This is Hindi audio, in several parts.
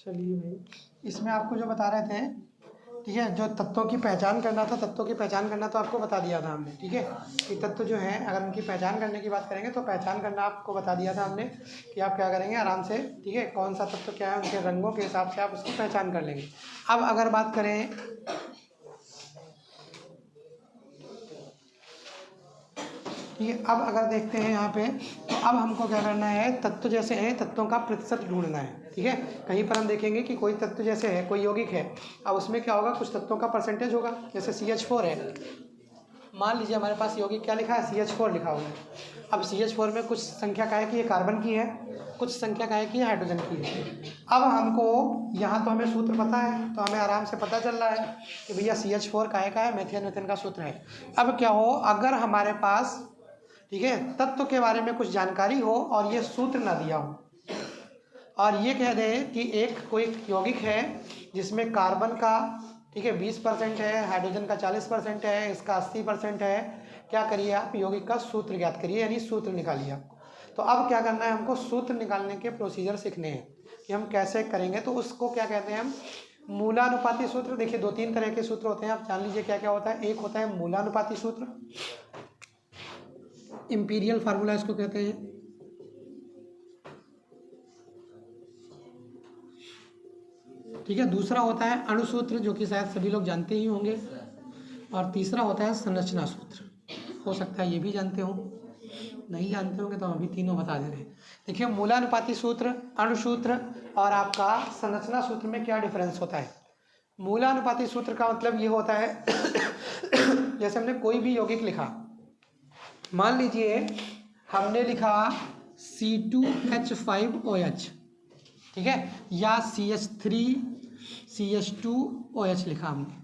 चलिए भाई, इसमें आपको जो बता रहे थे, ठीक है, जो तत्वों की पहचान करना था, तत्वों की पहचान करना तो आपको बता दिया था हमने, ठीक है, कि तत्व जो हैं अगर उनकी पहचान करने की बात करेंगे तो पहचान करना आपको बता दिया था हमने कि आप क्या करेंगे आराम से, ठीक है, कौन सा तत्व क्या है उनके रंगों के हिसाब से आप उसकी पहचान कर लेंगे। अब अगर बात करें, ठीक है, अब अगर देखते हैं यहाँ पे, तो अब हमको क्या करना है, तत्व जैसे हैं तत्वों का प्रतिशत ढूंढना है, ठीक है। कहीं पर हम देखेंगे कि कोई तत्व जैसे है, कोई यौगिक है, अब उसमें क्या होगा, कुछ तत्वों का परसेंटेज होगा, जैसे CH4 है, मान लीजिए हमारे पास यौगिक क्या लिखा है, CH4 लिखा हुआ है। अब CH4 में कुछ संख्या का है कि ये कार्बन की है, कुछ संख्या का है कि ये हाइड्रोजन की है। अब हमको यहाँ तो हमें सूत्र पता है, तो हमें आराम से पता चल रहा है कि भैया CH4 का है मेथेन, मेथेन का सूत्र है। अब क्या हो, अगर हमारे पास, ठीक है, तत्व के बारे में कुछ जानकारी हो और ये सूत्र ना दिया हो, और ये कह दें कि कोई यौगिक है जिसमें कार्बन का, ठीक है, 20% है, हाइड्रोजन का 40% है, इसका 80% है, क्या करिए आप, यौगिक का सूत्र ज्ञात करिए, यानी सूत्र निकालिए आपको। तो अब क्या करना है, हमको सूत्र निकालने के प्रोसीजर सीखने हैं कि हम कैसे करेंगे। तो उसको क्या कहते हैं हम, मूलानुपाती सूत्र। देखिए 2-3 तरह के सूत्र होते हैं, आप जान लीजिए क्या क्या होता है। एक होता है मूलानुपाती सूत्र, इंपीरियल फार्मूला इसको कहते हैं, ठीक है। दूसरा होता है अणुसूत्र, जो कि शायद सभी लोग जानते ही होंगे, और तीसरा होता है संरचना सूत्र। हो सकता है ये भी जानते हो, नहीं जानते होंगे तो अभी तीनों बता दे रहे हैं। देखिए मूलानुपाती सूत्र, अणुसूत्र और आपका संरचना सूत्र में क्या डिफरेंस होता है। मूलानुपाती सूत्र का मतलब ये होता है जैसे हमने कोई भी यौगिक लिखा, मान लीजिए हमने लिखा C2H5OH, ठीक है, या CH3CH2OH लिखा हमने,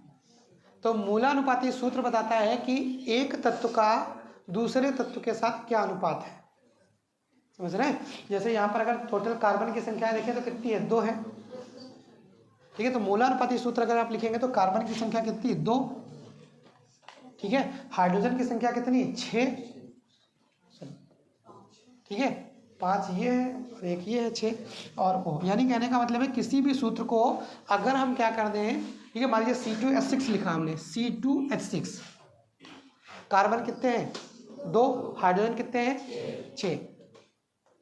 तो मूलानुपाती सूत्र बताता है कि एक तत्व का दूसरे तत्व के साथ क्या अनुपात है, समझ रहे हैं। जैसे यहाँ पर अगर टोटल कार्बन की संख्या देखें तो कितनी है, 2 है, ठीक है। तो मूलानुपाती सूत्र अगर आप लिखेंगे तो कार्बन की संख्या कितनी है, 2, ठीक है। हाइड्रोजन की संख्या कितनी है, 6, ठीक है, 5 ये है और 1 ये है, 6 और O। यानी कहने का मतलब है किसी भी सूत्र को अगर हम क्या कर दें, ठीक है, मान लीजिए C2H6 लिखा हमने, C2H6, कार्बन कितने हैं, 2, हाइड्रोजन कितने हैं, 6,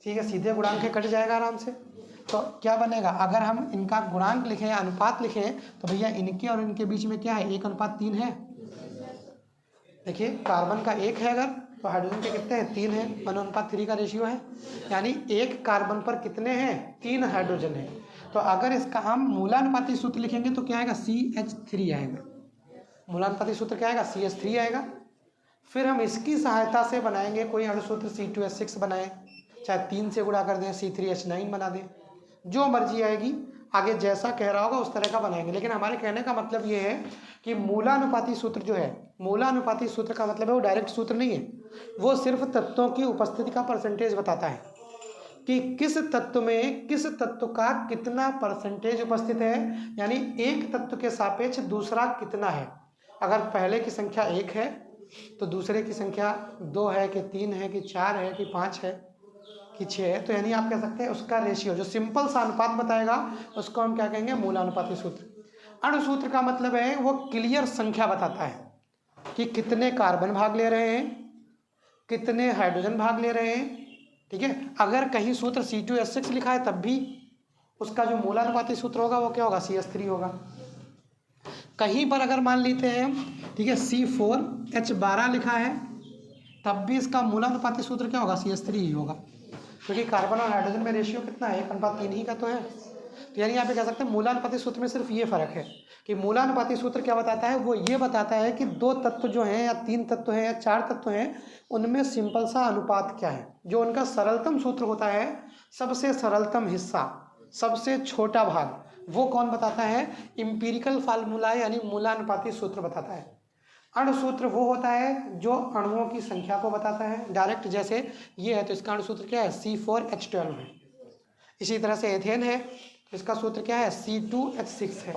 ठीक है, सीधे गुणांक कट जाएगा आराम से। तो क्या बनेगा, अगर हम इनका गुणांक लिखें, अनुपात लिखें, तो भैया इनके और इनके बीच में क्या है, 1:3 है। देखिए कार्बन का 1 है अगर, तो हाइड्रोजन के कितने हैं, 3 है, 1:3 का रेशियो है, यानी एक कार्बन पर कितने हैं, 3 हाइड्रोजन है। तो अगर इसका हम मूलानुपाती सूत्र लिखेंगे तो क्या आएगा, CH3 आएगा। मूलानुपाती सूत्र क्या आएगा, CH3 आएगा। फिर हम इसकी सहायता से बनाएंगे कोई अणुसूत्र, C2H6 बनाएं, चाहे 3 से गुणा कर दें, C3H9 बना दें, जो मर्जी आएगी, आगे जैसा कह रहा होगा उस तरह का बनाएंगे। लेकिन हमारे कहने का मतलब ये है कि मूलानुपाती सूत्र जो है, मूलानुपाती सूत्र का मतलब है वो डायरेक्ट सूत्र नहीं है, वो सिर्फ तत्वों की उपस्थिति का परसेंटेज बताता है कि किस तत्व में किस तत्व का कितना परसेंटेज उपस्थित है, यानी एक तत्व के सापेक्ष दूसरा कितना है। अगर पहले की संख्या 1 है तो दूसरे की संख्या 2 है कि 3 है कि 4 है कि 5 है कि 6 है, तो यानी आप कह सकते हैं उसका रेशियो, जो सिंपल सा अनुपात बताएगा उसको हम क्या कहेंगे, मूलानुपाती सूत्र। अणुसूत्र का मतलब है वो क्लियर संख्या बताता है कि कितने कार्बन भाग ले रहे हैं, कितने हाइड्रोजन भाग ले रहे हैं, ठीक है। अगर कहीं सूत्र C2H6 लिखा है तब भी उसका जो मूलानुपाती सूत्र होगा वो क्या होगा, CH3 होगा। कहीं पर अगर मान लेते हैं, ठीक है, C4H12 लिखा है तब भी इसका मूलानुपाती सूत्र क्या होगा, CH3 ही होगा, क्योंकि कार्बन और हाइड्रोजन में रेशियो कितना है, 1:3 ही का तो है। तो यानी यहाँ पे कह सकते हैं मूलानुपाती सूत्र में सिर्फ ये फर्क है कि मूलानुपाती सूत्र क्या बताता है, वो ये बताता है कि 2 तत्व जो हैं या 3 तत्व हैं या 4 तत्व हैं, उनमें सिंपल सा अनुपात क्या है। जो उनका सरलतम सूत्र होता है, सबसे सरलतम हिस्सा, सबसे छोटा भाग, वो कौन बताता है, इंपीरिकल फार्मूला यानी मूलानुपाती सूत्र बताता है। अणुसूत्र वो होता है जो अणुओं की संख्या को बताता है डायरेक्ट, जैसे ये है तो इसका अणुसूत्र क्या है, C4H12 है। इसी तरह से एथेन है तो इसका सूत्र क्या है, C2H6 है,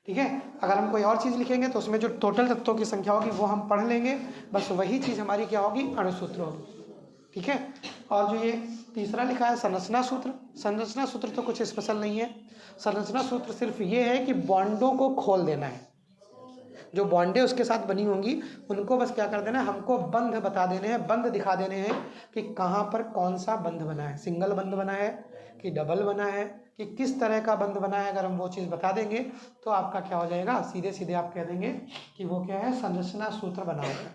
ठीक है। अगर हम कोई और चीज़ लिखेंगे तो उसमें जो टोटल तत्वों की संख्या होगी वो हम पढ़ लेंगे, बस वही चीज़ हमारी क्या होगी, अणुसूत्र होगी, ठीक है। और जो ये तीसरा लिखा है संरचना सूत्र, संरचना सूत्र तो कुछ स्पेशल नहीं है। संरचना सूत्र सिर्फ ये है कि बॉन्डों को खोल देना है, जो बॉन्डें उसके साथ बनी होंगी उनको बस क्या कर देना है, हमको बंध बता देने हैं, बंध दिखा देने हैं कि कहाँ पर कौन सा बंध बना है, सिंगल बंध बना है कि डबल बना है कि किस तरह का बंध बना है। अगर हम वो चीज़ बता देंगे तो आपका क्या हो जाएगा, सीधे सीधे आप कह देंगे कि वो क्या है, संरचना सूत्र बना होगा।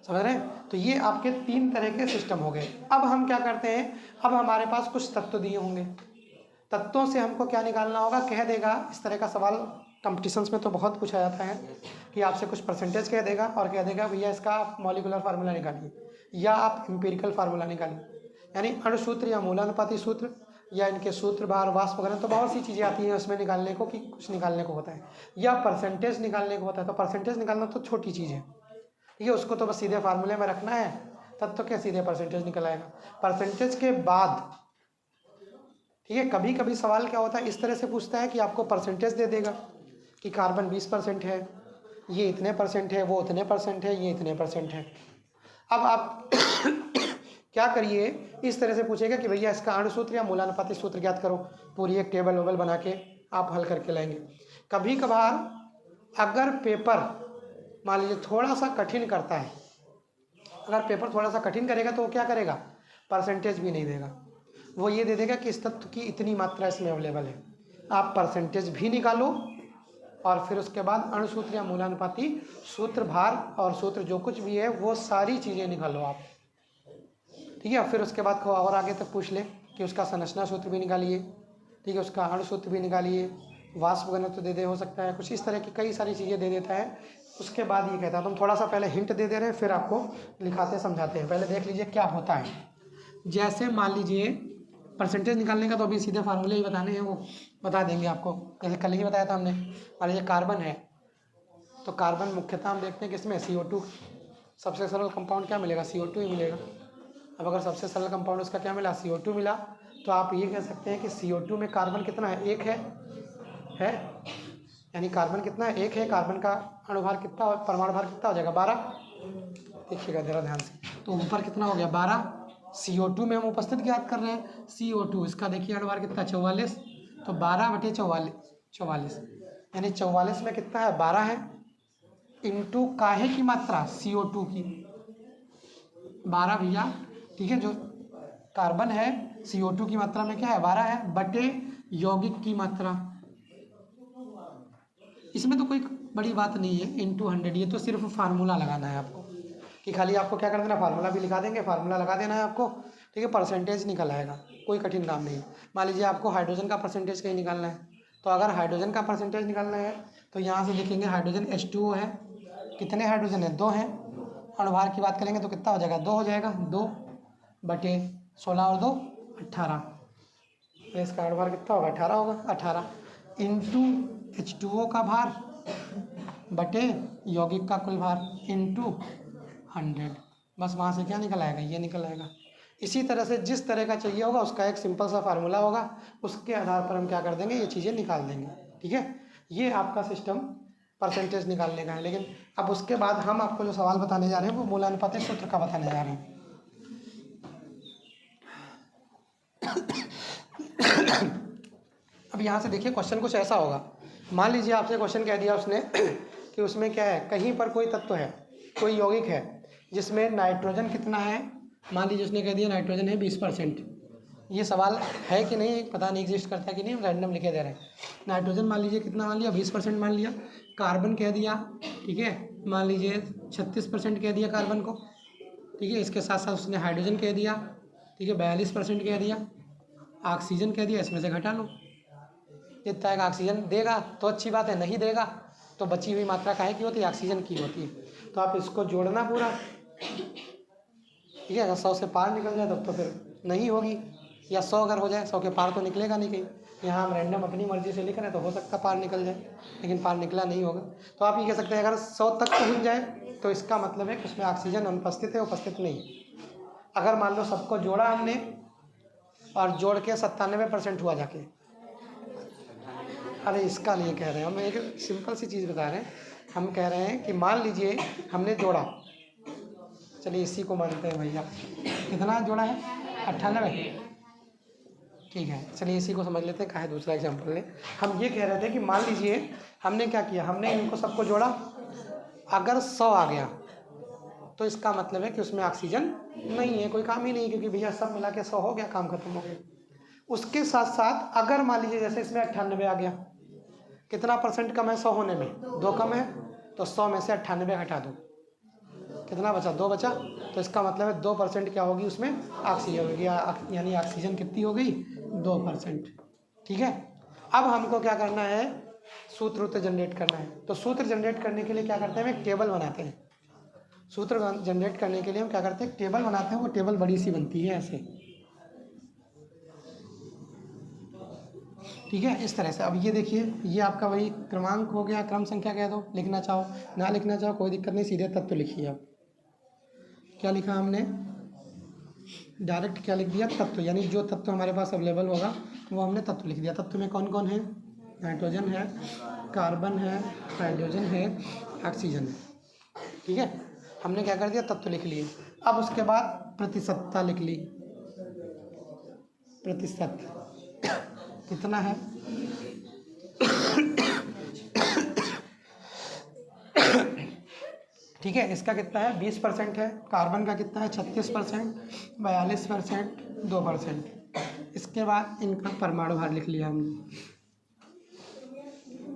समझ रहे हैं? तो ये आपके 3 तरह के सिस्टम हो गए। अब हम क्या करते हैं, अब हमारे पास कुछ तत्व दिए होंगे, तत्वों से हमको क्या निकालना होगा, कह देगा इस तरह का सवाल कंपटीशंस में तो बहुत कुछ आ जाता है कि आपसे कुछ परसेंटेज कह देगा और कह देगा भैया इसका आप मॉलिकुलर फार्मूला निकालिए या आप एम्पिरिकल फार्मूला निकालिए, यानी अणुसूत्र या मूलानुपाती सूत्र या इनके सूत्र भार वाष्प वगैरह, तो बहुत सी चीज़ें आती हैं उसमें निकालने को कि कुछ निकालने को होता है, या परसेंटेज निकालने को होता है। तो परसेंटेज निकालना तो छोटी चीज़ है, ठीक है, उसको तो बस सीधे फार्मूले में रखना है, तब तो क्या सीधे परसेंटेज निकल आएगा। परसेंटेज के बाद ठीक है, कभी कभी सवाल क्या होता है इस तरह से पूछता है कि आपको परसेंटेज दे देगा कि कार्बन 20% है, ये इतने परसेंट है, वो इतने परसेंट है, ये इतने परसेंट है। अब आप क्या करिए, इस तरह से पूछेगा कि भैया इसका अणुसूत्र या मूलानुपाती सूत्र ज्ञात करो, पूरी एक टेबल वेबल बना के आप हल करके लाएंगे। कभी कभार अगर पेपर मान लीजिए थोड़ा सा कठिन करता है, अगर पेपर थोड़ा सा कठिन करेगा तो वो क्या करेगा, परसेंटेज भी नहीं देगा, वो ये दे देगा कि इस तत्व की इतनी मात्रा इसमें अवेलेबल है, आप परसेंटेज भी निकालो और फिर उसके बाद अणुसूत्र या मूलानुपाती सूत्र भार और सूत्र जो कुछ भी है वो सारी चीज़ें निकालो आप, ठीक है। फिर उसके बाद और आगे तक पूछ ले कि उसका संरचना सूत्र भी निकालिए, ठीक है, उसका अणुसूत्र भी निकालिए, वाष्प घनत्व दे हो सकता है, कुछ इस तरह की कई सारी चीज़ें दे देता है। उसके बाद ये कहता है, तो हम थोड़ा सा पहले हिंट दे रहे हैं फिर आपको लिखाते समझाते हैं। पहले देख लीजिए क्या होता है। जैसे मान लीजिए परसेंटेज निकालने का तो अभी सीधे फार्मूले ही बताने हैं, वो बता देंगे आपको, जैसे कल ही बताया था हमने। मान लीजिए कार्बन है, तो कार्बन मुख्यतः हम देखते हैं किसमें, CO2, सबसे सरल कंपाउंड क्या मिलेगा, CO2 ही मिलेगा। अब अगर सबसे सरल कंपाउंड उसका क्या मिला, CO2 मिला, तो आप ये कह सकते हैं कि CO2 में कार्बन कितना है, 1 है, यानी कार्बन कितना है, 1 है। कार्बन का अणुभार कितना और परमाणु भार कितना हो जाएगा, 12। देखिएगा जरा ध्यान से, तो ऊपर कितना हो गया, 12। CO2 में हम उपस्थित ज्ञात कर रहे हैं, CO2 इसका देखिए अणुभार कितना, 44, तो 12/44, यानी 44 में कितना है, 12 है, इंटू काहे की मात्रा, CO2 की 12 भैया, ठीक है, जो कार्बन है CO2 की मात्रा में क्या है, 12 है, बटे यौगिक की मात्रा, इसमें तो कोई बड़ी बात नहीं है, इंटू 100, ये तो सिर्फ फार्मूला लगाना है आपको, कि खाली आपको क्या कर देना, फार्मूला भी लिखा देंगे, फार्मूला लगा देना है आपको, ठीक है, परसेंटेज निकल आएगा, कोई कठिन काम नहीं है। मान लीजिए आपको हाइड्रोजन का परसेंटेज कहीं निकालना है, तो अगर हाइड्रोजन का परसेंटेज निकालना है तो यहाँ से लिखेंगे हाइड्रोजन H2O है, कितने हाइड्रोजन है, 2 हैं, अणुभार की बात करेंगे तो कितना हो जाएगा, 2 हो जाएगा, 2/16 और 2 18, तो इसका अणुभार कितना होगा, 18 होगा, 18 इंटू H2O का भार बटे यौगिक का कुल भार इंटू 100, बस वहाँ से क्या निकल आएगा, ये निकल आएगा। इसी तरह से जिस तरह का चाहिए होगा उसका एक सिंपल सा फार्मूला होगा, उसके आधार पर हम क्या कर देंगे, ये चीज़ें निकाल देंगे, ठीक है। ये आपका सिस्टम परसेंटेज निकालने का है। लेकिन अब उसके बाद हम आपको जो सवाल बताने जा रहे हैं वो मूलानुपाती सूत्र का बताने जा रहे हैं। अब यहाँ से देखिए क्वेश्चन कुछ ऐसा होगा, मान लीजिए आपसे क्वेश्चन कह दिया उसने कि उसमें क्या है, कहीं पर कोई तत्व है, कोई यौगिक है जिसमें नाइट्रोजन कितना है, मान लीजिए उसने कह दिया नाइट्रोजन है 20%। ये सवाल है कि नहीं पता नहीं, एग्जिस्ट करता है कि नहीं, हम रैंडम लिखे दे रहे हैं। नाइट्रोजन मान लीजिए कितना मान लिया, 20% मान लिया, कार्बन कह दिया, ठीक है, मान लीजिए 36% कह दिया कार्बन को, ठीक है, इसके साथ साथ उसने हाइड्रोजन कह दिया, ठीक है, 42% कह दिया, ऑक्सीजन कह दिया, इसमें से घटा लो, इतना एक ऑक्सीजन देगा तो अच्छी बात है, नहीं देगा तो बची हुई मात्रा काहे की होती है, ऑक्सीजन की होती है। तो आप इसको जोड़ना पूरा, ठीक है, अगर 100 से पार निकल जाए तब तो फिर नहीं होगी, या 100 अगर हो जाए, 100 के पार तो निकलेगा नहीं कहीं। यहाँ हम रैंडम अपनी मर्जी से लिख रहे हैं तो हो सकता है पार निकल जाए, लेकिन पार निकला नहीं होगा। तो आप ये कह सकते हैं अगर 100 तक पहुँच जाए तो इसका मतलब है कि उसमें ऑक्सीजन अनुपस्थित है, उपस्थित नहीं। अगर मान लो सबको जोड़ा हमने और जोड़ के 97% हुआ जाके, अरे इसका नहीं कह रहे हैं हम, एक सिंपल सी चीज़ बता रहे हैं। हम कह रहे हैं कि मान लीजिए हमने जोड़ा, चलिए इसी को मानते हैं भैया, कितना जोड़ा है? 98। ठीक है, चलिए इसी को समझ लेते हैं। कहा है दूसरा एग्जाम्पल ले। हम ये कह रहे थे कि मान लीजिए हमने क्या किया, हमने इनको सबको जोड़ा, अगर 100 आ गया तो इसका मतलब है कि उसमें ऑक्सीजन नहीं है, कोई काम ही नहीं, क्योंकि भैया सब मिला के 100 हो गया, काम खत्म हो गया। उसके साथ साथ अगर मान लीजिए जैसे इसमें 98 आ गया, कितना परसेंट कम है 100 होने में? 2 कम है, तो 100 में से 98 हटा दो, कितना बचा? 2 बचा। तो इसका मतलब है 2% क्या होगी उसमें? ऑक्सीजन होगी, यानी ऑक्सीजन कितनी हो गई? 2%। ठीक है, अब हमको क्या करना है? सूत्र जनरेट करना है। तो सूत्र जनरेट करने के लिए क्या करते हैं? हम एक टेबल बनाते हैं। सूत्र जनरेट करने के लिए हम क्या करते हैं? टेबल बनाते हैं। वो टेबल बड़ी सी बनती है ऐसे, ठीक है, इस तरह से। अब ये देखिए, ये आपका वही क्रमांक हो गया, क्रम संख्या कह दो, लिखना चाहो ना लिखना चाहो कोई दिक्कत नहीं, सीधे तत्व लिखिए। अब क्या लिखा हमने? डायरेक्ट क्या लिख दिया? तत्व, यानी जो तत्व हमारे पास अवेलेबल होगा वो हमने तत्व लिख दिया। तत्व में कौन कौन है? नाइट्रोजन है, कार्बन है, हाइड्रोजन है, ऑक्सीजन है। ठीक है, हमने क्या कर दिया? तत्व लिख लिए। अब उसके बाद प्रतिशतता लिख ली। प्रतिशत कितना है? ठीक है, इसका कितना है? 20% है। कार्बन का कितना है? 36%, 42%, 2%। इसके बाद इनका परमाणु भार लिख लिया हमने।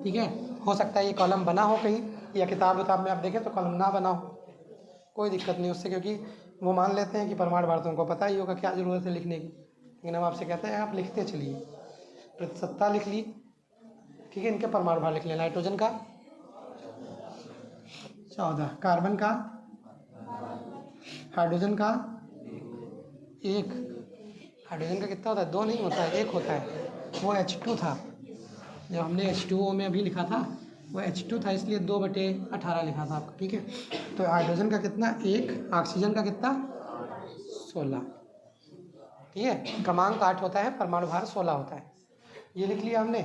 ठीक है, हो सकता है ये कॉलम बना हो कहीं, या किताब में आप देखें तो कॉलम ना बना हो, कोई दिक्कत नहीं उससे, क्योंकि वो मान लेते हैं कि परमाणु भार तुमको पता ही होगा, क्या ज़रूरत है लिखने की। लेकिन हम आपसे कहते हैं आप लिखते चलिए। प्रतिशतता लिख ली। ठीक है, इनके परमाणु भार लिख लिया। नाइट्रोजन का 14, कार्बन का, हाइड्रोजन का 1। हाइड्रोजन का कितना होता है? 2 नहीं होता है, 1 होता है। वो H2 था, जब हमने H2O में अभी लिखा था वो H2 था, इसलिए 2/18 लिखा था आपका। ठीक है, तो हाइड्रोजन का कितना? 1। ऑक्सीजन का कितना? 16। ठीक है, क्रमांक 8 होता है, परमाणु भार 16 होता है। ये लिख लिया हमने।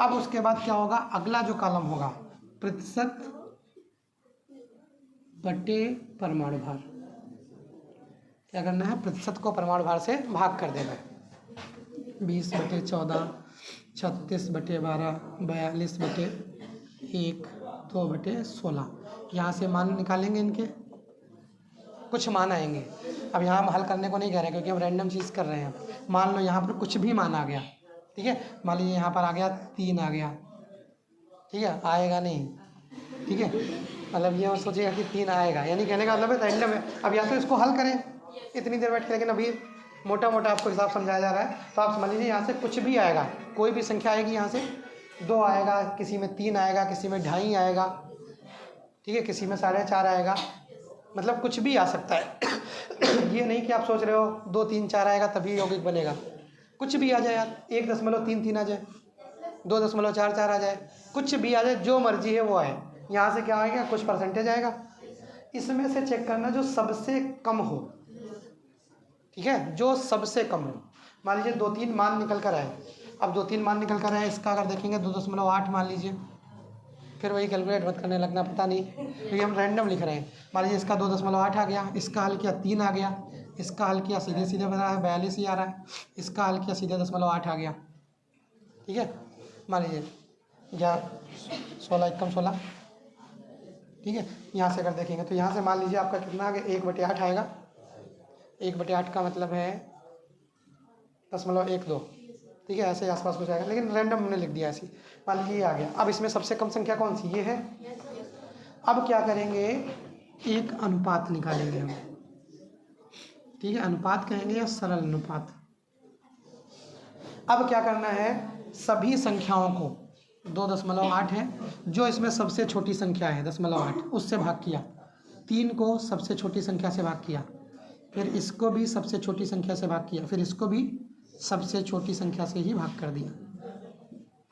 अब उसके बाद क्या होगा? अगला जो कॉलम होगा, प्रतिशत बटे परमाणु भार। क्या करना है? प्रतिशत को परमाणु भार से भाग कर देना है। 20/14, 36/12, 42/1, 2/16। यहाँ से मान निकालेंगे इनके, कुछ मान आएंगे। अब यहाँ हम हल करने को नहीं कह रहे हैं, क्योंकि हम रैंडम चीज़ कर रहे हैं। मान लो यहाँ पर कुछ भी मान आ गया, ठीक है, मान लीजिए यहाँ पर आ गया 3 आ गया, ठीक है, आएगा नहीं, ठीक है, मतलब ये सोचिएगा कि 3 आएगा, यानी कहने का मतलब है रैंडम है। अब या तो इसको हल करें इतनी देर बैठ के, लेकिन अभी मोटा मोटा आपको हिसाब समझाया जा रहा है, तो आप समझ लीजिए यहाँ से कुछ भी आएगा, कोई भी संख्या आएगी, यहाँ से 2 आएगा, किसी में 3 आएगा, किसी में 2.5 आएगा, ठीक है, किसी में 4.5 आएगा, मतलब कुछ भी आ सकता है। ये नहीं कि आप सोच रहे हो 2, 3, 4 आएगा तभी यौगिक बनेगा, कुछ भी आ जाए यार, 1.33 आ जाए, 2.44 आ जाए, कुछ भी आ जाए, जो मर्जी है वो आए। यहाँ से क्या आएगा? कुछ परसेंटेज आएगा। इसमें से चेक करना जो सबसे कम हो, ठीक है, जो सबसे कम हो। मान लीजिए 2-3 मान निकल कर आए। अब 2-3 मान निकल कर आए, इसका अगर देखेंगे 2.8 मान लीजिए, फिर वही कैलकुलेट मत करने लगना, पता नहीं, क्योंकि हम रैंडम लिख रहे हैं। मान लीजिए इसका 2.8 आ गया, इसका हल किया 3 आ गया, इसका हल किया सीधे सीधे बता है 42 ही आ रहा है, इसका हल किया सीधे 0.8 आ गया, ठीक है। मान लीजिए या 16 एकम 16, ठीक है। यहाँ से अगर देखेंगे तो यहाँ से मान लीजिए आपका कितना आ गया? 1/8 आएगा। 1/8 का मतलब है 0.12, ठीक है, ऐसे आसपास कुछ आएगा, लेकिन रैंडम हमने लिख दिया ऐसे। मान लीजिए ये आ गया। अब इसमें सबसे कम संख्या कौन सी? ये है। अब क्या करेंगे? एक अनुपात निकालेंगे हम, ठीक है, अनुपात कहेंगे या सरल अनुपात। अब क्या करना है? सभी संख्याओं को 2.8 है, जो इसमें सबसे छोटी संख्या है 0.8, उससे भाग किया। 3 को सबसे छोटी संख्या से भाग किया, फिर इसको भी सबसे छोटी संख्या से भाग किया, फिर इसको भी सबसे छोटी संख्या से ही भाग कर दिया।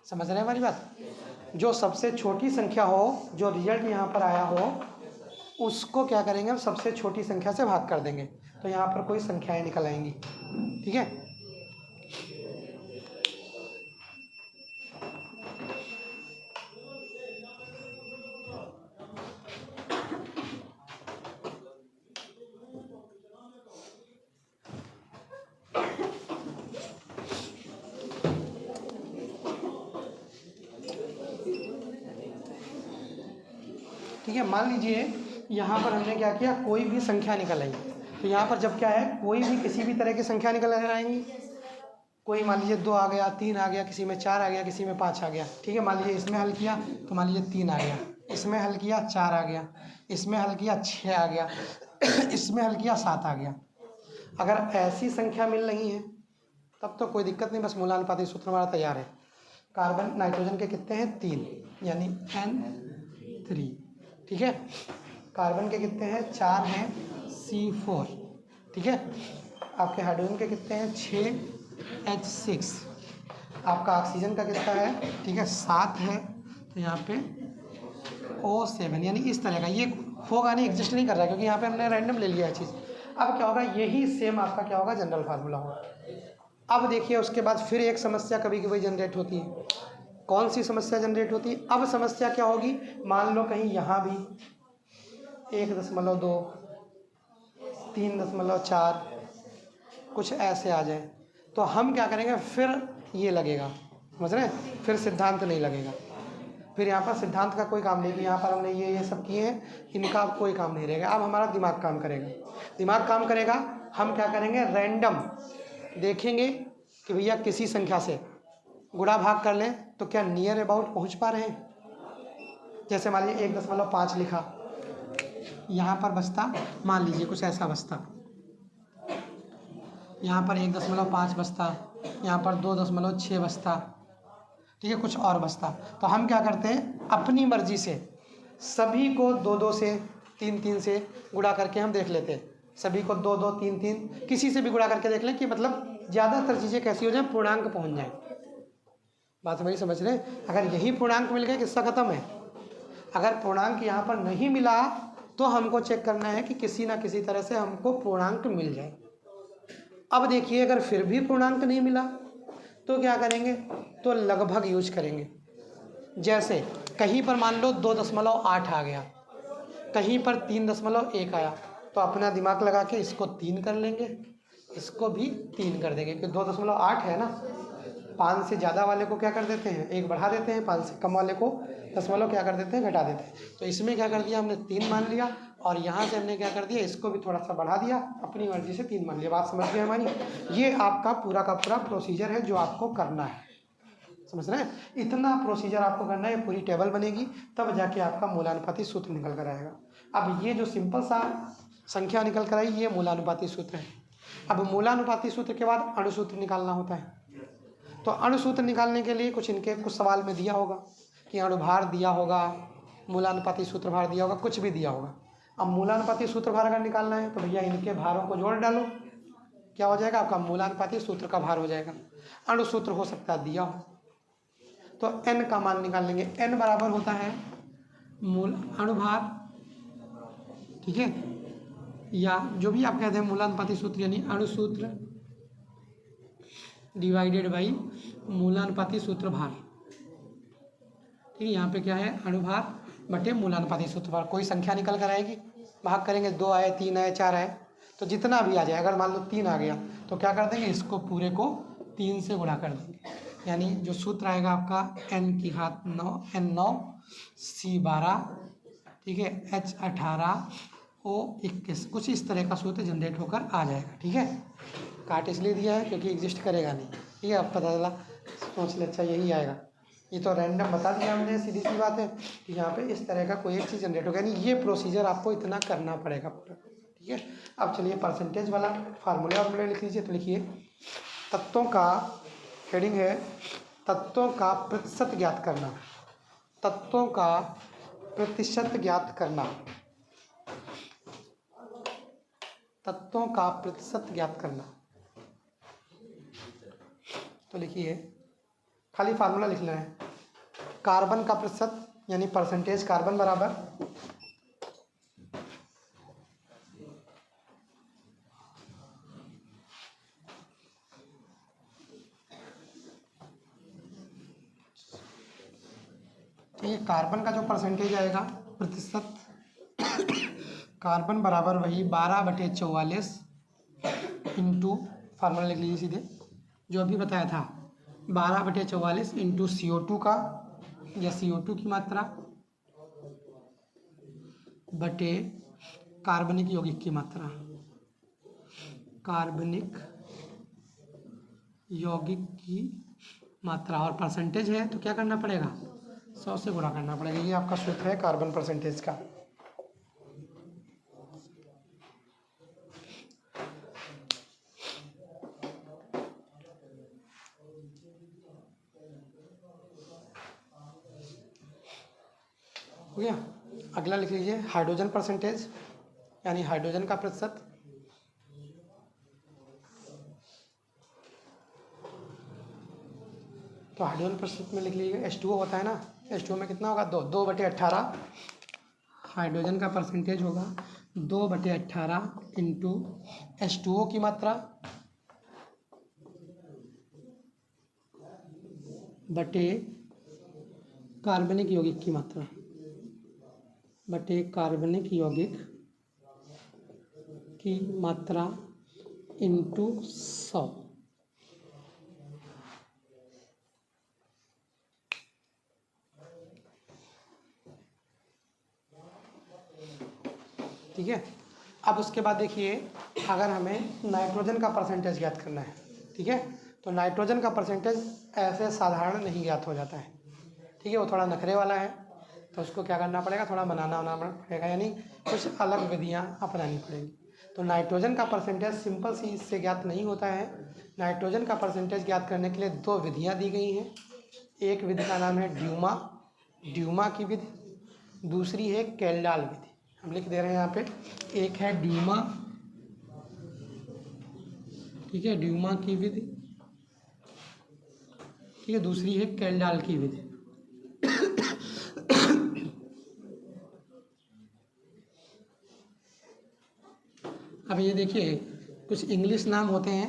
समझ रहे हैं हमारी बात? जो सबसे छोटी संख्या हो, जो रिजल्ट यहाँ पर आया हो, उसको क्या करेंगे हम? सबसे छोटी संख्या से भाग कर देंगे, तो यहाँ पर कोई संख्याएं निकल आएंगी, ठीक है। ठीक है। मान लीजिए यहाँ पर हमने क्या किया, कोई भी संख्या निकल आई, तो यहाँ पर जब क्या है, कोई भी किसी भी तरह की संख्या निकल आएंगी, कोई मान लीजिए 2 आ गया, 3 आ गया, किसी में 4 आ गया, किसी में 5 आ गया, ठीक है। मान लीजिए इसमें हल किया तो मान लीजिए 3 आ गया, इसमें हल किया 4 आ गया, इसमें हल किया 6 आ गया, इसमें हल किया 7 आ गया। अगर ऐसी संख्या मिल रही है तब तो कोई दिक्कत नहीं, बस मूलानुपाती सूत्र हमारा तैयार है। कार्बन नाइट्रोजन के कितने हैं, 3, यानी N3, ठीक है। कार्बन के कितने हैं, 4 हैं, C4, ठीक है। आपके हाइड्रोजन के कितने हैं, 6H6। आपका ऑक्सीजन का कितना है, ठीक है, 7 है, तो यहाँ पे O7, यानी इस तरह का। ये होगा नहीं, एग्जिस्ट नहीं कर रहा है, क्योंकि यहाँ पे हमने रैंडम ले लिया है चीज़। अब क्या होगा, यही सेम आपका क्या होगा, जनरल फार्मूला होगा। अब देखिए उसके बाद फिर एक समस्या कभी कभी जनरेट होती है। कौन सी समस्या जनरेट होती है, अब समस्या क्या होगी, मान लो कहीं यहाँ भी 1.2, 3.4 कुछ ऐसे आ जाए, तो हम क्या करेंगे, फिर ये लगेगा, समझ रहे हैं, फिर सिद्धांत नहीं लगेगा। फिर यहाँ पर सिद्धांत का कोई काम नहीं, कि यहाँ पर हमने ये सब किए हैं, इनका अब कोई काम नहीं रहेगा। अब हमारा दिमाग काम करेगा। दिमाग काम करेगा, हम क्या करेंगे, रैंडम देखेंगे कि भैया किसी संख्या से गुणा भाग कर लें तो क्या नियर अबाउट पहुँच पा रहे हैं। जैसे मान लीजिए 1.5 लिखा, यहाँ पर बचता, मान लीजिए कुछ ऐसा बचता, यहाँ पर 1.5 बचता, यहाँ पर 2.6 बचता, ठीक है, कुछ और बचता। तो हम क्या करते हैं, अपनी मर्जी से सभी को 2-2 से 3-3 से गुणा करके हम देख लेते हैं। सभी को 2-2, 3-3 किसी से भी गुणा करके देख लें, कि मतलब ज़्यादातर चीज़ें कैसी हो जाए, पूर्णांक पहुँच जाए। बात मेरी समझ रहे हैं। अगर यही पूर्णांक मिल गया, किस्सा खत्म है। अगर पूर्णांक यहाँ पर नहीं मिला तो हमको चेक करना है कि किसी ना किसी तरह से हमको पूर्णांक मिल जाए। अब देखिए अगर फिर भी पूर्णांक नहीं मिला तो क्या करेंगे, तो लगभग यूज करेंगे। जैसे कहीं पर मान लो 2.8 आ गया, कहीं पर 3.1 आया, तो अपना दिमाग लगा के इसको 3 कर लेंगे, इसको भी 3 कर देंगे, क्योंकि 2.8 है ना। 5 से ज़्यादा वाले को क्या कर देते हैं, 1 बढ़ा देते हैं, 5 से कम वाले को दशमलव क्या कर देते हैं, घटा देते हैं। तो इसमें क्या कर दिया हमने, 3 मान लिया, और यहाँ से हमने क्या कर दिया, इसको भी थोड़ा सा बढ़ा दिया, अपनी मर्जी से 3 मान लिया। बात समझ गए हमारी। ये आपका पूरा का पूरा प्रोसीजर है जो आपको करना है, समझ रहे हैं। इतना प्रोसीजर आपको करना है, पूरी टेबल बनेगी, तब जाके आपका मूलानुपाती सूत्र निकल कर आएगा। अब ये जो सिंपल सा संख्या निकल कर आई, ये मूलानुपाती सूत्र है। अब मूलानुपाती सूत्र के बाद अणुसूत्र निकालना होता है। तो अणुसूत्र निकालने के लिए कुछ सवाल में दिया होगा कि अणुभार दिया होगा, मूलानुपाती सूत्र भार दिया होगा, कुछ भी दिया होगा। अब मूलानुपाती सूत्र भार अगर निकालना है तो भैया इनके भारों को जोड़ डालो, क्या हो जाएगा, आपका मूलानुपाती सूत्र का भार हो जाएगा। अणुसूत्र हो सकता है दिया हो, तो n का मान निकाल लेंगे। n बराबर होता है मूल अणुभार, ठीक है, या जो भी आप कहते हैं मूलानुपाती सूत्र, यानी अणुसूत्र डिवाइडेड बाई मूलानुपाती सूत्र भार। ठीक है, यहाँ पे क्या है, अणुभार बटे मूलानुपाती सूत्र भार। कोई संख्या निकल कर आएगी, भाग करेंगे, 2 आए, 3 आए, 4 आए, तो जितना भी आ जाए, अगर मान लो 3 आ गया तो क्या कर देंगे, इसको पूरे को 3 से गुणा कर देंगे। यानी जो सूत्र आएगा आपका n की घात 9, N9 C12, ठीक है, H18 O21, कुछ इस तरह का सूत्र जनरेट होकर आ जाएगा। ठीक है, काट इसलिए दिया है क्योंकि एग्जिस्ट करेगा नहीं। ठीक है, अब पता चला, सोच ले अच्छा यही आएगा, ये तो रैंडम बता दिया हमने, सीधी सी बात है कि यहाँ पे इस तरह का कोई एक चीज़ जनरेट होगा, यानी ये प्रोसीजर आपको इतना करना पड़ेगा पूरा। ठीक है, अब चलिए परसेंटेज वाला फार्मूला लिख लीजिए। तो लिखिए, तत्वों का हेडिंग है तत्वों का प्रतिशत ज्ञात करना, तत्वों का प्रतिशत ज्ञात करना, तत्वों का प्रतिशत ज्ञात करना। तो लिखिए, खाली फार्मूला लिख लेना है, कार्बन का प्रतिशत यानी परसेंटेज कार्बन बराबर ये कार्बन का जो परसेंटेज आएगा प्रतिशत, कार्बन बराबर वही 12/44 इंटू, फार्मूला लिख लीजिए सीधे जो अभी बताया था, 12/44 इंटू CO2 का, या CO2 की मात्रा बटे कार्बनिक यौगिक की मात्रा, कार्बनिक यौगिक की मात्रा, और परसेंटेज है तो क्या करना पड़ेगा, 100 से गुणा करना पड़ेगा। ये आपका सूत्र है कार्बन परसेंटेज का। हो गया। अगला लिख लीजिए हाइड्रोजन परसेंटेज, यानी हाइड्रोजन का प्रतिशत। तो हाइड्रोजन प्रतिशत में लिख लीजिए H2O होता है ना, H2O में कितना होगा, 2/18। हाइड्रोजन का परसेंटेज होगा 2/18 इंटू H2O की मात्रा बटे कार्बनिक यौगिक की मात्रा, बटे कार्बनिक यौगिक की मात्रा इंटू 100। ठीक है। अब उसके बाद देखिए, अगर हमें नाइट्रोजन का परसेंटेज ज्ञात करना है, ठीक है, तो नाइट्रोजन का परसेंटेज ऐसे साधारण नहीं ज्ञात हो जाता है, ठीक है, वो थोड़ा नखरे वाला है, तो उसको क्या करना पड़ेगा, थोड़ा बनाना पड़ेगा, यानी कुछ अलग विधियाँ अपनानी पड़ेगी। तो नाइट्रोजन का परसेंटेज सिंपल सी इससे ज्ञात नहीं होता है। नाइट्रोजन का परसेंटेज ज्ञात करने के लिए 2 विधियाँ दी गई हैं। एक विधि का नाम है ड्यूमा की विधि, दूसरी है केल्डाल विधि। हम लिख दे रहे हैं यहाँ पे, एक है ड्यूमा, ठीक है, ड्यूमा की विधि, ठीक है, दूसरी है केल्डाल की विधि। अब ये देखिए, कुछ इंग्लिश नाम होते हैं,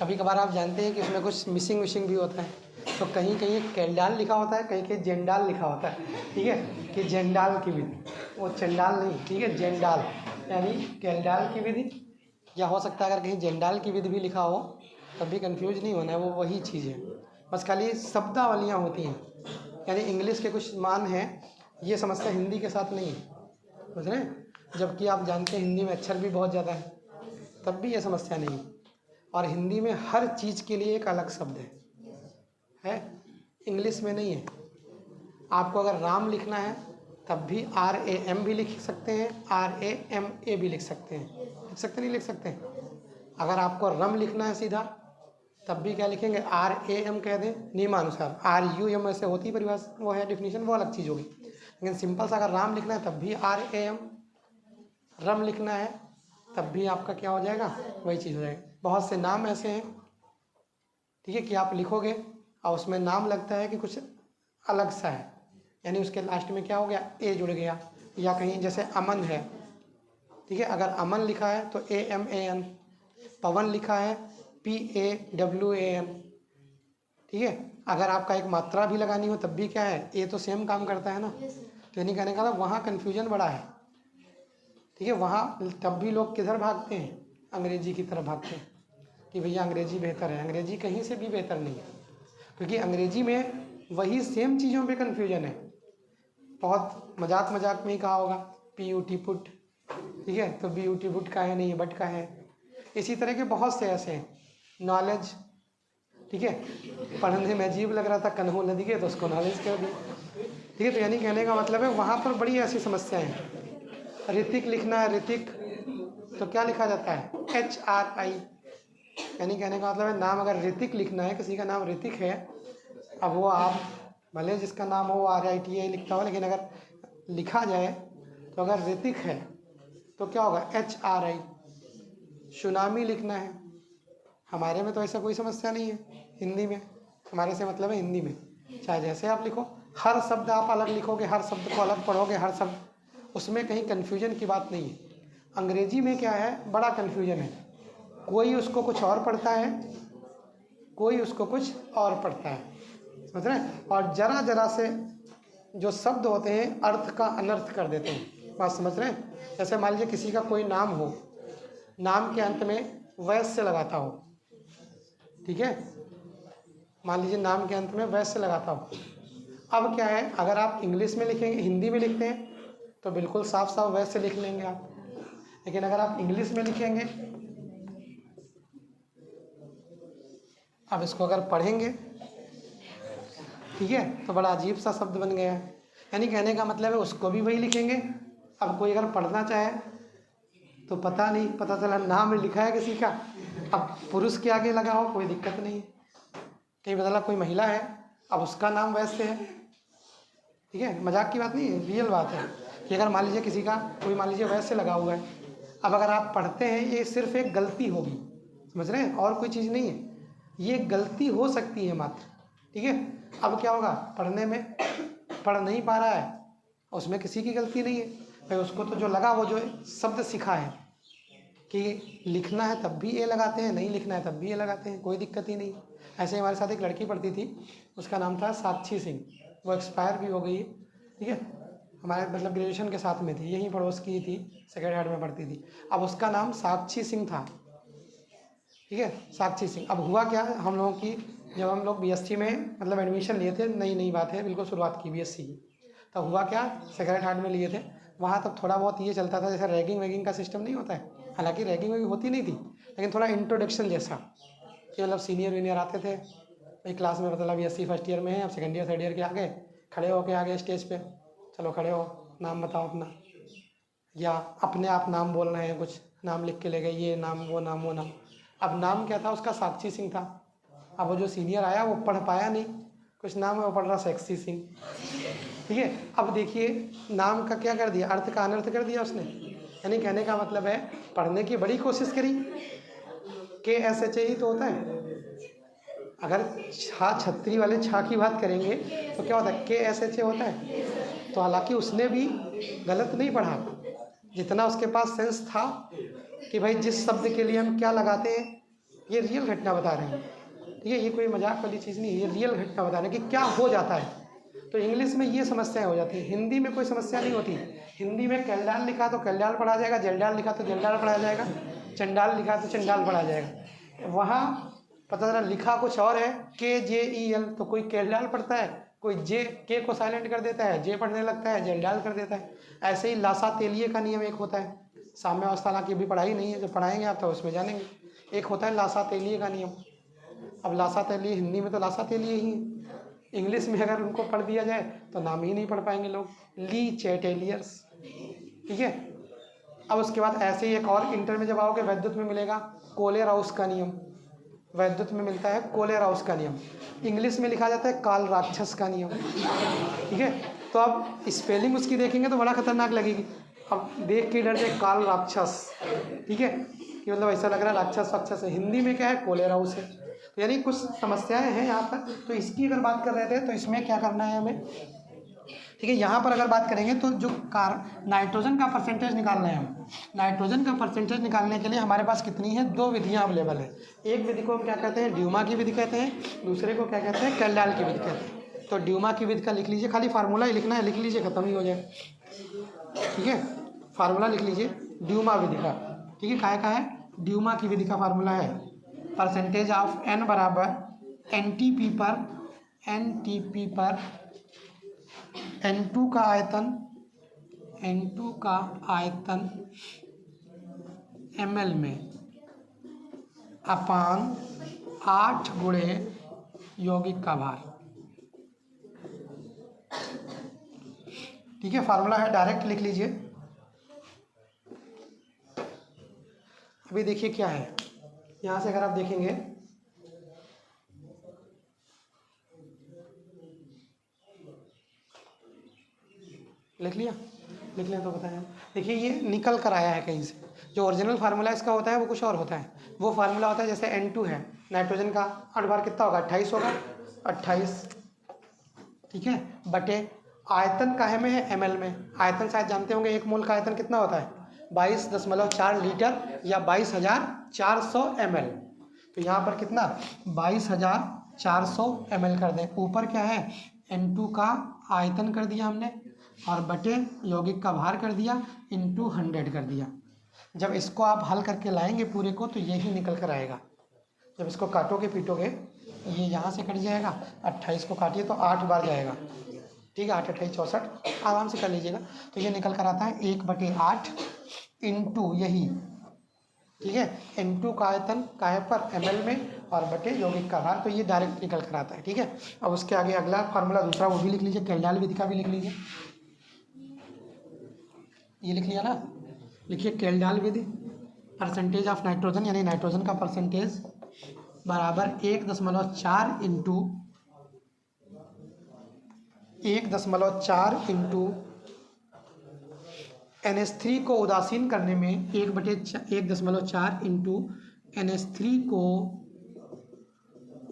कभी कभार आप जानते हैं कि उसमें कुछ मिसिंग विशिंग भी होता है, तो कहीं कहीं केल्डाल लिखा होता है, कहीं कहीं जेंडाल लिखा होता है, ठीक है, कि जेंडाल की विधि, वो चंडाल नहीं, ठीक है, जेंडाल यानी केल्डाल की विधि। या हो सकता है अगर कहीं जेंडाल की विधि भी लिखा हो तब भी कंफ्यूज नहीं होना है, वो वही चीज़ है, बस खाली शब्दावलियाँ होती हैं, यानी इंग्लिश के कुछ मान हैं, ये समस्या हिंदी के साथ नहीं है, समझ रहे हैं, जबकि आप जानते हैं हिंदी में अक्षर भी बहुत ज़्यादा है, तब भी ये समस्या नहीं है। और हिंदी में हर चीज़ के लिए एक अलग शब्द है, इंग्लिश में नहीं है। आपको अगर राम लिखना है तब भी RAM भी लिख सकते हैं, RAMA भी लिख सकते हैं, नहीं लिख सकते हैं। अगर आपको रम लिखना है सीधा तब भी क्या लिखेंगे, RAM कह दें नियमानुसार, RUM ऐसे होती परिभाषा, वो है डिफिनीशन, वो अलग चीज़ होगी। लेकिन सिंपल सा अगर राम लिखना है तब भी RAM, रम लिखना है तब भी आपका क्या हो जाएगा, वही चीज़ हो जाएगा। बहुत से नाम ऐसे हैं, ठीक है, कि आप लिखोगे और उसमें नाम लगता है कि कुछ अलग सा है, यानी उसके लास्ट में क्या हो गया, A जुड़ गया, या कहीं जैसे अमन है, ठीक है, अगर अमन लिखा है तो AMAN, पवन लिखा है PAWAN, ठीक है। अगर आपका एक मात्रा भी लगानी हो तब भी क्या है, ए तो सेम काम करता है ना, तो यानी कहने का वहाँ कन्फ्यूजन बड़ा है, ठीक है। वहाँ तब भी लोग किधर भागते हैं, अंग्रेजी की तरफ भागते हैं कि भैया अंग्रेजी बेहतर है। अंग्रेजी कहीं से भी बेहतर नहीं है, क्योंकि अंग्रेजी में वही सेम चीज़ों पे कन्फ्यूजन है। बहुत मजाक में ही कहा होगा PUT पुट, ठीक है, तो BUT बुट का है, नहीं बट का है। इसी तरह के बहुत से ऐसे हैं, नॉलेज, ठीक है, पढ़ने में अजीब लग रहा था, कन्हो नदी के तो उसको नॉलेज कर दिया, ठीक है। तो यानी कहने का मतलब है वहाँ पर बड़ी ऐसी समस्याएं हैं। ऋतिक लिखना है, ऋतिक तो क्या लिखा जाता है, HRI, यानी कहने का मतलब है नाम अगर ऋतिक लिखना है, किसी का नाम ऋतिक है, अब वो आप भले जिसका नाम हो RITI लिखता हो, लेकिन अगर लिखा जाए तो अगर ऋतिक है तो क्या होगा, HRI। सुनामी लिखना है, हमारे में तो ऐसा कोई समस्या नहीं है, हिंदी में, हमारे से मतलब है हिंदी में चाहे जैसे आप लिखो, हर शब्द आप अलग लिखोगे, हर शब्द को अलग पढ़ोगे, हर शब्द, उसमें कहीं कन्फ्यूजन की बात नहीं है। अंग्रेजी में क्या है, बड़ा कन्फ्यूजन है, कोई उसको कुछ और पढ़ता है, कोई उसको कुछ और पढ़ता है, समझ रहे हैं, और जरा से जो शब्द होते हैं अर्थ का अनर्थ कर देते हैं, बात समझ रहे हैं। जैसे मान लीजिए किसी का कोई नाम हो, नाम के अंत में वैश्य लगाता हो, ठीक है, मान लीजिए नाम के अंत में वैश्य लगाता हो। अब क्या है, अगर आप इंग्लिश में लिखेंगे, हिंदी में लिखते हैं तो बिल्कुल साफ साफ वैसे लिख लेंगे आप। लेकिन अगर आप इंग्लिश में लिखेंगे, अब इसको अगर पढ़ेंगे, ठीक है, तो बड़ा अजीब सा शब्द बन गया है। यानी कहने का मतलब है उसको भी वही लिखेंगे। अब कोई अगर पढ़ना चाहे तो पता नहीं, पता चला नाम लिखा है किसी का, अब पुरुष के आगे लगा हो कोई दिक्कत नहीं है, कहीं पता चला कोई महिला है अब उसका नाम वैसे है, ठीक है, मजाक की बात नहीं है, रियल बात है कि अगर मान लीजिए किसी का कोई मान लीजिए वैसे लगा हुआ है, अब अगर आप पढ़ते हैं ये सिर्फ एक गलती होगी, समझ रहे हैं, और कोई चीज़ नहीं है, ये गलती हो सकती है मात्र, ठीक है। अब क्या होगा, पढ़ने में पढ़ नहीं पा रहा है, उसमें किसी की गलती नहीं है भाई, उसको तो जो लगा वो जो शब्द सीखा है कि लिखना है तब भी ये लगाते हैं, नहीं लिखना है तब भी ये लगाते हैं, कोई दिक्कत ही नहीं। ऐसे हमारे साथ एक लड़की पढ़ती थी, उसका नाम था साक्षी सिंह, वो एक्सपायर भी हो गई है, ठीक है, हमारे मतलब ग्रेजुएशन के साथ में थी, यहीं पड़ोस की थी, सेकेंड हैंड में पढ़ती थी। अब उसका नाम साक्षी सिंह था, ठीक है, साक्षी सिंह। अब हुआ क्या, हम लोगों की जब हम लोग बीएससी में मतलब एडमिशन लिए थे, नई बात है, बिल्कुल शुरुआत की बीएससी की, तब हुआ क्या, सेकेंड हैंड में लिए थे, वहाँ तब थोड़ा बहुत ये चलता था जैसे रैगिंग वैगिंग का सिस्टम नहीं होता है, हालांकि रैगिंग वैगिंग होती नहीं थी, लेकिन थोड़ा इंट्रोडक्शन जैसा कि मतलब सीनियर वीनियर आते थे एक क्लास में, मतलब बीएससी फर्स्ट ईयर में है, अब सेकेंड ईयर थर्ड ईयर के आगे खड़े होके आगे स्टेज पे, चलो खड़े हो, नाम बताओ अपना, या अपने आप नाम बोल रहे हैं, कुछ नाम लिख के ले गए, ये नाम वो नाम वो नाम। अब नाम क्या था उसका, साक्षी सिंह था। अब वो जो सीनियर आया वो पढ़ पाया नहीं, कुछ नाम है वो पढ़ रहा सेक्सी सिंह, ठीक है। अब देखिए नाम का क्या कर दिया, अर्थ का अनर्थ कर दिया उसने, यानी कहने का मतलब है पढ़ने की बड़ी कोशिश करी, KSH ही तो होता है, अगर छा छतरी वाले छा की बात करेंगे तो क्या होता है, KSH होता है। तो हालांकि उसने भी गलत नहीं पढ़ा, जितना उसके पास सेंस था कि भाई जिस शब्द के लिए हम क्या लगाते हैं, ये रियल घटना बता रहे हैं, ठीक है, ये कोई मजाक वाली चीज़ नहीं है, ये रियल घटना बता रहे हैं कि क्या हो जाता है। तो इंग्लिश में ये समस्याएं हो जाती है, हिंदी में कोई समस्या नहीं होती। हिंदी में कैलडाल लिखा तो कैलडाल पढ़ा जाएगा, जलडाल लिखा तो जलडाल पढ़ा जाएगा, चंडाल लिखा तो चंडाल पढ़ा जाएगा। वहाँ पता चला लिखा कुछ और है, KJEL, तो कोई कैलडाल पढ़ता है, कोई के को साइलेंट कर देता है, जे पढ़ने लगता है, जलडाल कर देता है। ऐसे ही लासा तेलिए का नियम एक होता है, साम्य अवस्था की भी पढ़ाई नहीं है, जब पढ़ाएंगे आप तो उसमें जानेंगे। एक होता है लासा तेलिए का नियम। अब लासा तेलिए हिंदी में तो लासा तेलिए ही है, इंग्लिश में अगर उनको पढ़ दिया जाए तो नाम ही नहीं पढ़ पाएंगे लोग, ली चैटेलियर्स, ठीक है। अब उसके बाद ऐसे ही एक और इंटर में जब आओगे वैद्युत में मिलेगा कोलेराउस का नियम, वैद्युत में मिलता है कोलेराउस का नियम, इंग्लिश में लिखा जाता है काल राक्षस का नियम, ठीक है। तो अब स्पेलिंग उसकी देखेंगे तो बड़ा खतरनाक लगेगी, अब देख के डर जाए काल राक्षस, ठीक है, कि मतलब ऐसा लग रहा है राक्षस वाक्षस है। हिंदी में क्या है, कोलेराउस है। तो यानी कुछ समस्याएं हैं यहाँ पर, तो इसकी अगर बात कर रहे थे तो इसमें क्या करना है हमें, ठीक है। यहाँ पर अगर बात करेंगे तो जो नाइट्रोजन का परसेंटेज निकालना है हम, नाइट्रोजन का परसेंटेज निकालने के लिए हमारे पास कितनी है, 2 विधियाँ अवेलेबल है। एक विधि को हम क्या कहते हैं, ड्यूमा की विधि कहते हैं, दूसरे को क्या कहते हैं, कैलडाल की विधि कहते हैं। तो ड्यूमा की विधि का लिख लीजिए, खाली फार्मूला ही लिखना है, लिख लीजिए खत्म ही हो जाए, ठीक है, फार्मूला लिख लीजिए ड्यूमा विधि का, ठीक है। काय का है, ड्यूमा की विधि का फार्मूला है परसेंटेज ऑफ N बराबर NTP पर N2 का आयतन ml में अपान 8 गुणे यौगिक का भार, ठीक है। फार्मूला है, डायरेक्ट लिख लीजिए। अभी देखिए क्या है, यहाँ से अगर आप देखेंगे लिख लिया, लिख लें तो बताएं। देखिए ये निकल कर आया है कहीं से, जो ओरिजिनल फार्मूला इसका होता है वो कुछ और होता है। वो फार्मूला होता है जैसे N2 है, नाइट्रोजन का 8 बार कितना होगा, 28 होगा, 28, ठीक है, बटे आयतन काहे में है, ml में। आयतन शायद जानते होंगे, 1 मोल का आयतन कितना होता है, 22.4 लीटर या 22,400 ml। तो यहाँ पर कितना, 22,400 ml कर दें। ऊपर क्या है, N2 का आयतन कर दिया हमने, और बटे यौगिक का भार कर दिया, इंटू 100 कर दिया। जब इसको आप हल करके लाएंगे पूरे को तो यही निकल कर आएगा। जब इसको काटोगे पीटोगे ये यहाँ से कट जाएगा, 28 को काटिए तो 8 बार जाएगा, ठीक है, 8 8 64 आराम से कर लीजिएगा। तो ये निकल कर आता है 1/8 इंटू यही, ठीक है, इंटू का आयतन का है पर ml में और बटे यौगिक का भार, तो ये डायरेक्ट निकल कर आता है। ठीक है, अब उसके आगे अगला फार्मूला दूसरा वो भी लिख लीजिए, केल्डाल विधि का भी लिख लीजिए। ये लिख लिया ना, लिखिए केल्डाल विधि, परसेंटेज ऑफ नाइट्रोजन यानी नाइट्रोजन का परसेंटेज बराबर 1.4 इंटू 1.4 इंटू NH3 को उदासीन करने में 1.4 इंटू NH3 को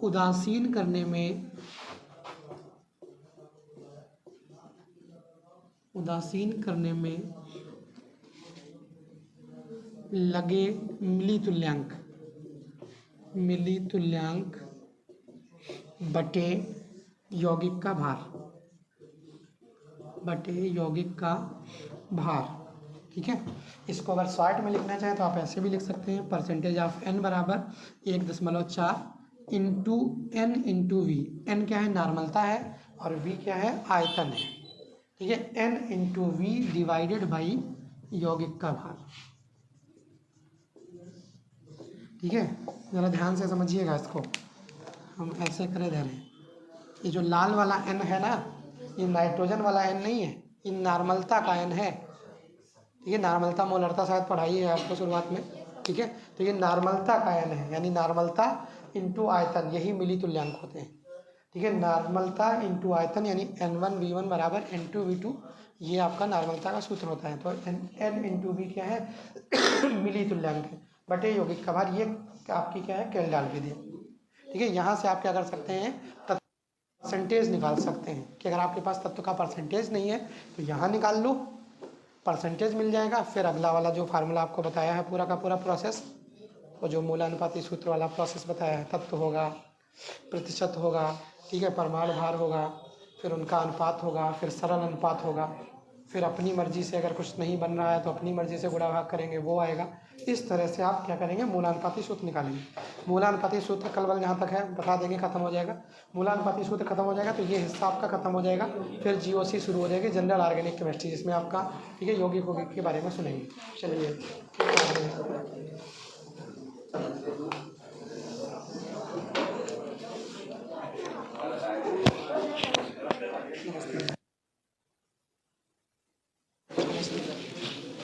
उदासीन करने में लगे मिली तुल्यांक बटे यौगिक का भार, ठीक है। इसको अगर शॉर्ट में लिखना चाहें तो आप ऐसे भी लिख सकते हैं, परसेंटेज ऑफ n बराबर 1.4 into n into v. n क्या है, नॉर्मलता है, और v क्या है, आयतन है, ठीक है। n into v divided by यौगिक का भार, ठीक है। ज़रा ध्यान से समझिएगा इसको, हम ऐसे करे दे रहे हैं। ये जो लाल वाला n है ना, ये नाइट्रोजन वाला n नहीं है, ये नॉर्मलता का n है, ठीक है। नॉर्मलता मोलरता शायद पढ़ाई है आपको शुरुआत में, ठीक है। तो ये नॉर्मलता का n है, यानी नॉर्मलता इंटू आयतन, यही मिली तुल्यांक होते हैं, ठीक है। नॉर्मलता इंटू आयतन यानी N1V1 बराबर N2V2, ये आपका नॉर्मलता का सूत्र होता है। तो n इंटू वी क्या है मिली तुल्यांक है, बटे यौगिक का भार, ये आपकी क्या है, केल्डाल विधि, ठीक है। यहाँ से आप क्या कर सकते हैं, परसेंटेज निकाल सकते हैं कि अगर आपके पास तत्व का परसेंटेज नहीं है तो यहाँ निकाल लो, परसेंटेज मिल जाएगा। फिर अगला वाला जो फार्मूला आपको बताया है पूरा का पूरा प्रोसेस, और जो मूलानुपाती सूत्र वाला प्रोसेस बताया है, तत्व होगा, प्रतिशत होगा, ठीक है, परमाणु भार होगा, फिर उनका अनुपात होगा, फिर सरल अनुपात होगा, फिर अपनी मर्जी से अगर कुछ नहीं बन रहा है तो अपनी मर्जी से गुणा भाग करेंगे, वो आएगा। इस तरह से आप क्या करेंगे, मूलानुपाती सूत्र निकालेंगे। मूलानुपाती सूत्र कल वाला जहाँ तक है बता देंगे, खत्म हो जाएगा। मूलानुपाती सूत्र खत्म हो जाएगा तो ये हिस्सा आपका खत्म हो जाएगा। फिर GOC शुरू हो जाएगी, जनरल ऑर्गेनिक केमिस्ट्री, जिसमें आपका, ठीक है, यौगिक के बारे में सुनेंगे। चलिए।